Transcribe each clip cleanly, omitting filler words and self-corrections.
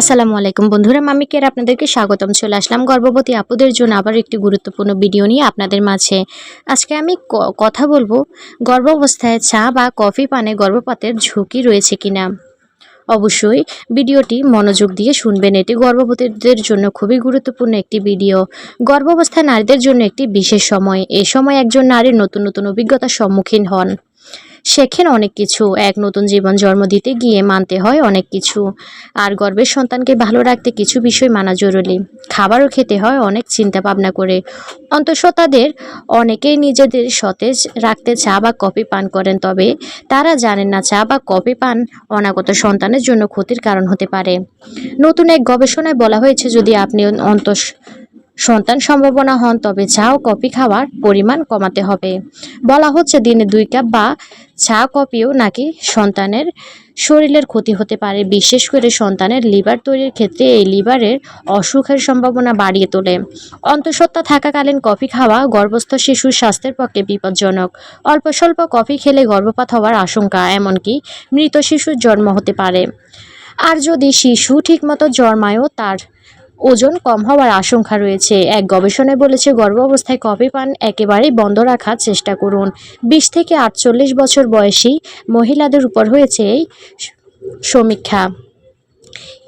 আসসালামু আলাইকুম বন্ধুরা, মামি কেয়ার আপনাদেরকে স্বাগতম। চলে আসলাম গর্ভবতী আপুদের জন্য আবার একটি গুরুত্বপূর্ণ ভিডিও নিয়ে আপনাদের মাঝে। আজকে আমি কথা বলবো গর্ভাবস্থায় চা বা কফি পানে গর্ভপাতের ঝুঁকি রয়েছে কিনা। অবশ্যই ভিডিওটি মনোযোগ দিয়ে শুনবেন, এটি গর্ভবতীদের জন্য খুবই গুরুত্বপূর্ণ একটি ভিডিও। গর্ভাবস্থায় নারীদের জন্য একটি বিশেষ সময়। এই সময় একজন নারীর নতুন নতুন অভিজ্ঞতার সম্মুখীন হন, শেখেন অনেক কিছু। এক নতুন জীবন জন্ম দিতে গিয়ে মানতে হয় অনেক কিছু। আর গর্ভের সন্তানকে ভালো রাখতে কিছু বিষয় মানা জরুরি। খাবারও খেতে হয় অনেক চিন্তা ভাবনা করে। অন্তঃসত্ত্বাদের অনেকেই নিজেদের সতেজ রাখতে চা বা কফি পান করেন, তবে তারা জানেন না চা বা কফি পান অনাগত সন্তানের জন্য ক্ষতির কারণ হতে পারে। নতুন এক গবেষণায় বলা হয়েছে, যদি আপনি সন্তান সম্ভাবনা হন তবে চা ও কফি খাওয়ার পরিমাণ কমাতে হবে। বলা হচ্ছে দিনে 2 কাপ বা চা কফিও নাকি সন্তানের শরীরের ক্ষতি হতে পারে, বিশেষ করে সন্তানের লিভার তৈরির ক্ষেত্রে এই লিভারের অসুখের সম্ভাবনা বাড়িয়ে তোলে। অন্তঃসত্ত্বা থাকাকালীন কফি খাওয়া গর্ভস্থ শিশুর স্বাস্থ্যের পক্ষে বিপজ্জনক। অল্প স্বল্প কফি খেলে গর্ভপাত হওয়ার আশঙ্কা, এমনকি মৃত শিশুর জন্ম হতে পারে। আর যদি শিশু ঠিকমতো জন্মায়ও তার ওজন কম হওয়ার আশঙ্কা রয়েছে। এক গবেষণায় বলেছে, গর্ভ অবস্থায় কফি পান একেবারেই বন্ধ রাখার চেষ্টা করুন। 20 থেকে 48 বছর বয়সী মহিলাদের উপর হয়েছে এই সমীক্ষা।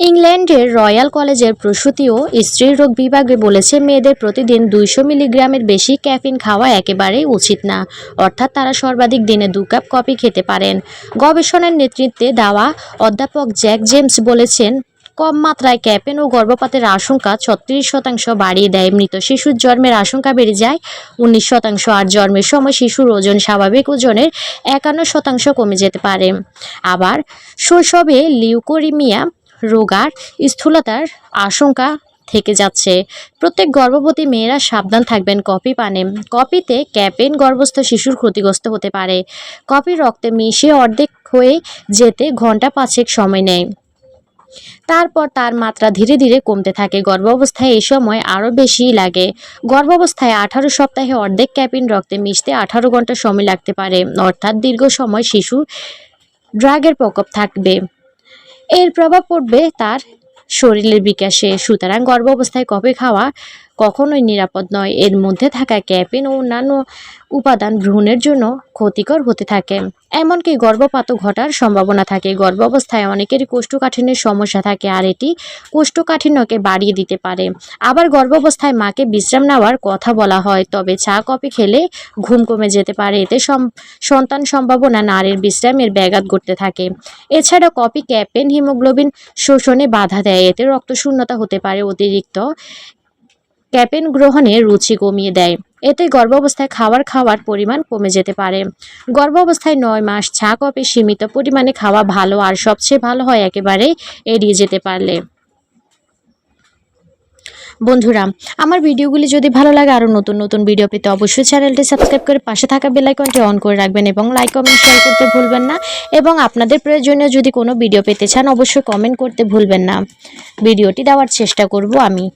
ইংল্যান্ডের রয়্যাল কলেজের প্রসূতি ও স্ত্রীরোগ বিভাগে বলেছে, মেয়েদের প্রতিদিন 200 মিলিগ্রামের বেশি ক্যাফিন খাওয়া একেবারেই উচিত না, অর্থাৎ তারা সর্বাধিক দিনে 2 কাপ কফি খেতে পারেন। গবেষণার নেতৃত্বে দেওয়া অধ্যাপক জ্যাক জেমস বলেছেন, কম মাত্রায় ক্যাফিন ও গর্ভপাতের আশঙ্কা 36% বাড়িয়ে দেয়। মৃত শিশুর জন্মের আশঙ্কা বেড়ে যায় 19%, আর জন্মের সময় শিশুর ওজন স্বাভাবিক ওজনের 51% কমে যেতে পারে। আবার শৈশবে লিউকোরিমিয়া রোগার স্থূলতার আশঙ্কা থেকে যাচ্ছে। প্রত্যেক গর্ভবতী মেয়েরা সাবধান থাকবেন কফি পানে। কফিতে ক্যাফিন গর্ভস্থ শিশুর ক্ষতিগ্রস্ত হতে পারে। কফি রক্তে মিশে অর্ধেক হয়ে যেতে ঘন্টা 5 সময় নেয়, তারপর তার মাত্রা ধীরে ধীরে কমতে থাকে। গর্ভাবস্থায় এই সময় আরও বেশি লাগে। গর্ভাবস্থায় 18 সপ্তাহে অর্ধেক ক্যাফিন রক্তে মিশতে 18 ঘন্টা সময় লাগতে পারে, অর্থাৎ দীর্ঘ সময় শিশু ড্রাগের প্রকোপ থাকবে। এর প্রভাব পড়বে তার শরীরের বিকাশে। সুতরাং গর্ভাবস্থায় কফি খাওয়া কখনোই নিরাপদ নয়। এর মধ্যে থাকা ক্যাফিন ও অন্যান্য উপাদান ভ্রূণের জন্য ক্ষতিকর হতে থাকে, এমনকি গর্ভপাতও ঘটার সম্ভাবনা থাকে। গর্ভাবস্থায় অনেকেরই কোষ্ঠকাঠিন্যের সমস্যা থাকে, আর এটি কোষ্ঠকাঠিন্যকে বাড়িয়ে দিতে পারে। আবার গর্ভাবস্থায় মাকে বিশ্রাম নেওয়ার কথা বলা হয়, তবে চা কফি খেলে ঘুম কমে যেতে পারে। এতে সন্তান সম্ভাবনা নারীর বিশ্রামের ব্যাঘাত ঘটতে থাকে। এছাড়া কফি ক্যাফিন হিমোগ্লোবিন শোষণে বাধা দেয়, এতে রক্তশূন্যতা হতে পারে। অতিরিক্ত ক্যাফিন গ্রহণে রুচি কমিয়ে দেয়, এতে গর্ভাবস্থায় খাওয়ার পরিমাণ কমে যেতে পারে। গর্ভাবস্থায় 9 মাস চা কফি সীমিত পরিমাণে খাওয়া ভালো, আর সবচেয়ে ভালো হয় একেবারে এড়িয়ে যেতে পারলে। বন্ধুরা, আমার ভিডিওগুলি যদি ভালো লাগে, আরও নতুন নতুন ভিডিও পেতে অবশ্যই চ্যানেলটি সাবস্ক্রাইব করে পাশে থাকা বেল আইকনটি অন করে রাখবেন, এবং লাইক কমেন্ট শেয়ার করতে ভুলবেন না। এবং আপনাদের প্রয়োজনীয় যদি কোনো ভিডিও পেতে চান অবশ্যই কমেন্ট করতে ভুলবেন না, ভিডিওটি দেওয়ার চেষ্টা করব আমি।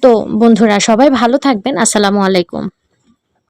তো বন্ধুরা, সবাই ভালো থাকবেন। আসসালামু আলাইকুম।